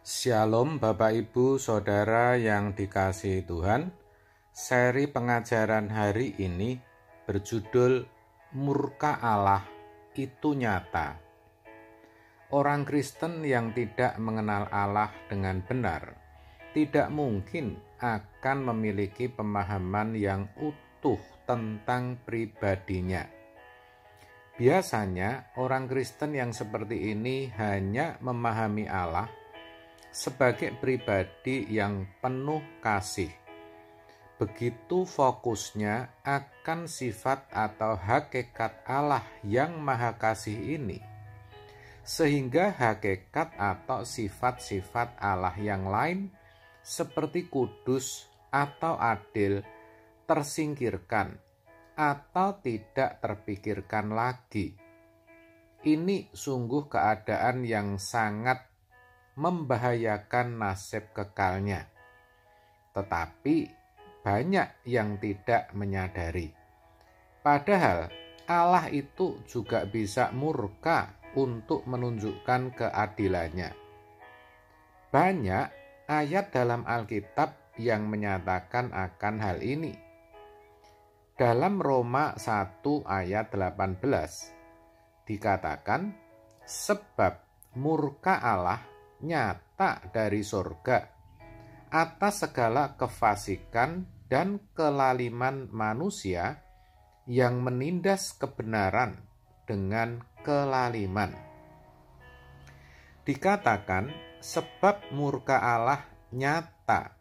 Shalom Bapak Ibu Saudara yang dikasihi Tuhan. Seri pengajaran hari ini berjudul Murka Allah itu nyata. Orang Kristen yang tidak mengenal Allah dengan benar tidak mungkin akan memiliki pemahaman yang utuh tentang pribadinya. Biasanya orang Kristen yang seperti ini hanya memahami Allah sebagai pribadi yang penuh kasih. Begitu fokusnya akan sifat atau hakikat Allah yang Maha Kasih ini, sehingga hakikat atau sifat-sifat Allah yang lain seperti kudus atau adil tersingkirkan atau tidak terpikirkan lagi. Ini sungguh keadaan yang sangat membahayakan nasib kekalnya. Tetapi banyak yang tidak menyadari. Padahal Allah itu juga bisa murka untuk menunjukkan keadilannya. Banyak ayat dalam Alkitab yang menyatakan akan hal ini. Dalam Roma 1 ayat 18 dikatakan, sebab murka Allah nyata dari surga atas segala kefasikan dan kelaliman manusia yang menindas kebenaran dengan kelaliman. Dikatakan sebab murka Allah nyata.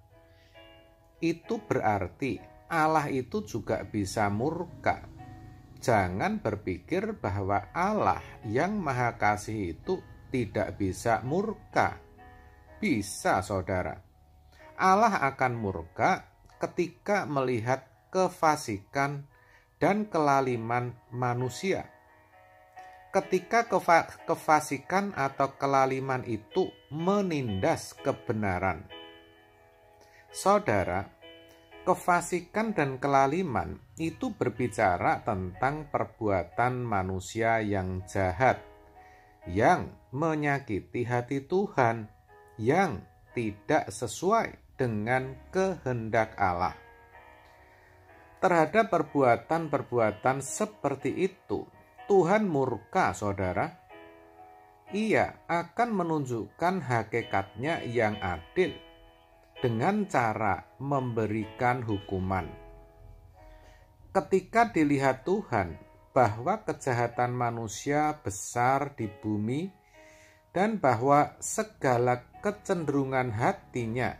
Itu berarti Allah itu juga bisa murka. Jangan berpikir bahwa Allah yang Maha Kasih itu tidak bisa murka. Bisa, saudara. Allah akan murka ketika melihat kefasikan dan kelaliman manusia. Ketika kefasikan atau kelaliman itu menindas kebenaran. Saudara, kefasikan dan kelaliman itu berbicara tentang perbuatan manusia yang jahat, yang menyakiti hati Tuhan, yang tidak sesuai dengan kehendak Allah. Terhadap perbuatan-perbuatan seperti itu, Tuhan murka, saudara. Ia akan menunjukkan hakikatnya yang adil dengan cara memberikan hukuman. Ketika dilihat Tuhan bahwa kejahatan manusia besar di bumi dan bahwa segala kecenderungan hatinya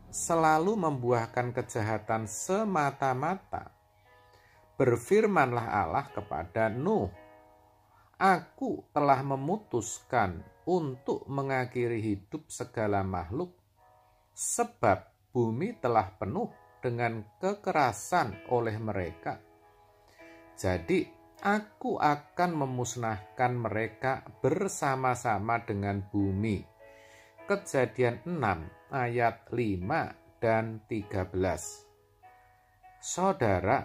selalu membuahkan kejahatan semata-mata, berfirmanlah Allah kepada Nuh, "Aku telah memutuskan untuk mengakhiri hidup segala makhluk, sebab bumi telah penuh dengan kekerasan oleh mereka. Jadi aku akan memusnahkan mereka bersama-sama dengan bumi." Kejadian 6 ayat 5 dan 13. Saudara,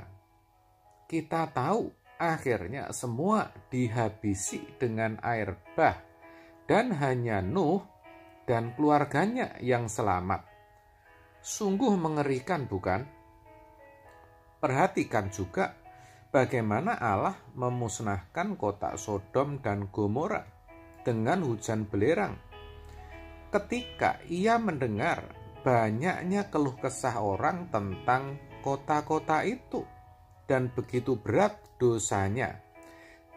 kita tahu akhirnya semua dihabisi dengan air bah dan hanya Nuh dan keluarganya yang selamat. Sungguh mengerikan, bukan? Perhatikan juga bagaimana Allah memusnahkan kota Sodom dan Gomora dengan hujan belerang. Ketika ia mendengar banyaknya keluh kesah orang tentang kota-kota itu dan begitu berat dosanya.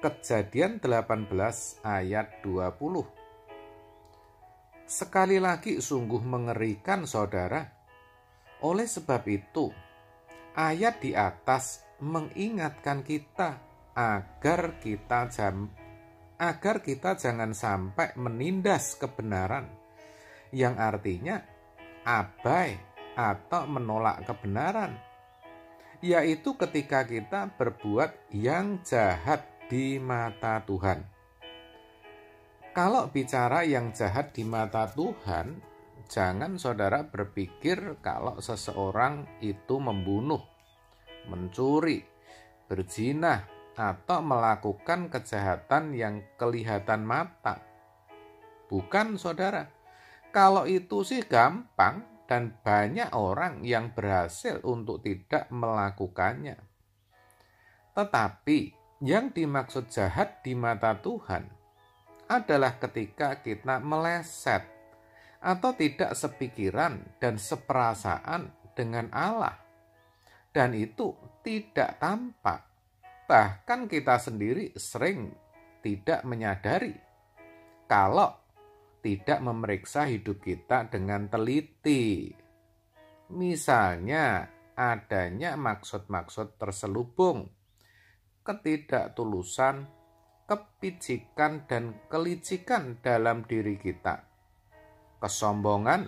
Kejadian 18 ayat 20. Sekali lagi sungguh mengerikan, saudara. Oleh sebab itu, ayat di atas mengingatkan kita agar kita jangan sampai menindas kebenaran, yang artinya abai atau menolak kebenaran, yaitu ketika kita berbuat yang jahat di mata Tuhan. Kalau bicara yang jahat di mata Tuhan, jangan saudara berpikir kalau seseorang itu membunuh, mencuri, berzina, atau melakukan kejahatan yang kelihatan mata. Bukan, saudara. Kalau itu sih gampang dan banyak orang yang berhasil untuk tidak melakukannya. Tetapi yang dimaksud jahat di mata Tuhan adalah ketika kita meleset atau tidak sepikiran dan seperasaan dengan Allah. Dan itu tidak tampak. Bahkan kita sendiri sering tidak menyadari kalau tidak memeriksa hidup kita dengan teliti. Misalnya adanya maksud-maksud terselubung, ketidaktulusan, kepicikan dan kelicikan dalam diri kita. Kesombongan,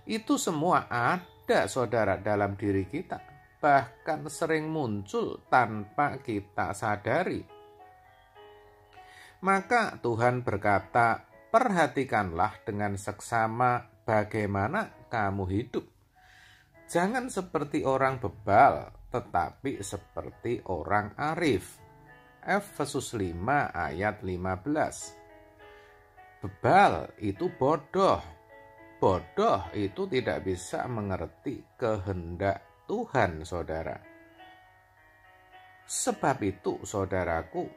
itu semua ada saudara dalam diri kita, bahkan sering muncul tanpa kita sadari. Maka Tuhan berkata, perhatikanlah dengan seksama bagaimana kamu hidup. Jangan seperti orang bebal, tetapi seperti orang arif. Efesus 5 ayat 15. Bebal itu bodoh. Bodoh itu tidak bisa mengerti kehendak Tuhan, saudara. Sebab itu, saudaraku,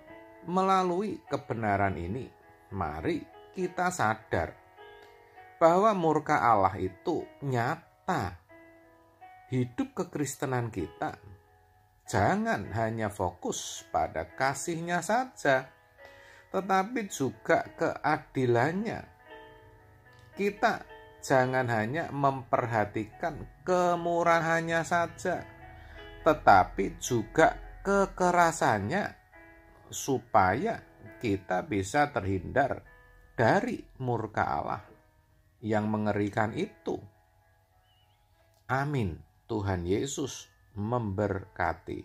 melalui kebenaran ini, mari kita sadar bahwa murka Allah itu nyata. Hidup kekristenan kita jangan hanya fokus pada kasih-Nya saja, tetapi juga keadilannya. Kita jangan hanya memperhatikan kemurahannya saja, tetapi juga kekerasannya, supaya kita bisa terhindar dari murka Allah yang mengerikan itu. Amin. Tuhan Yesus memberkati.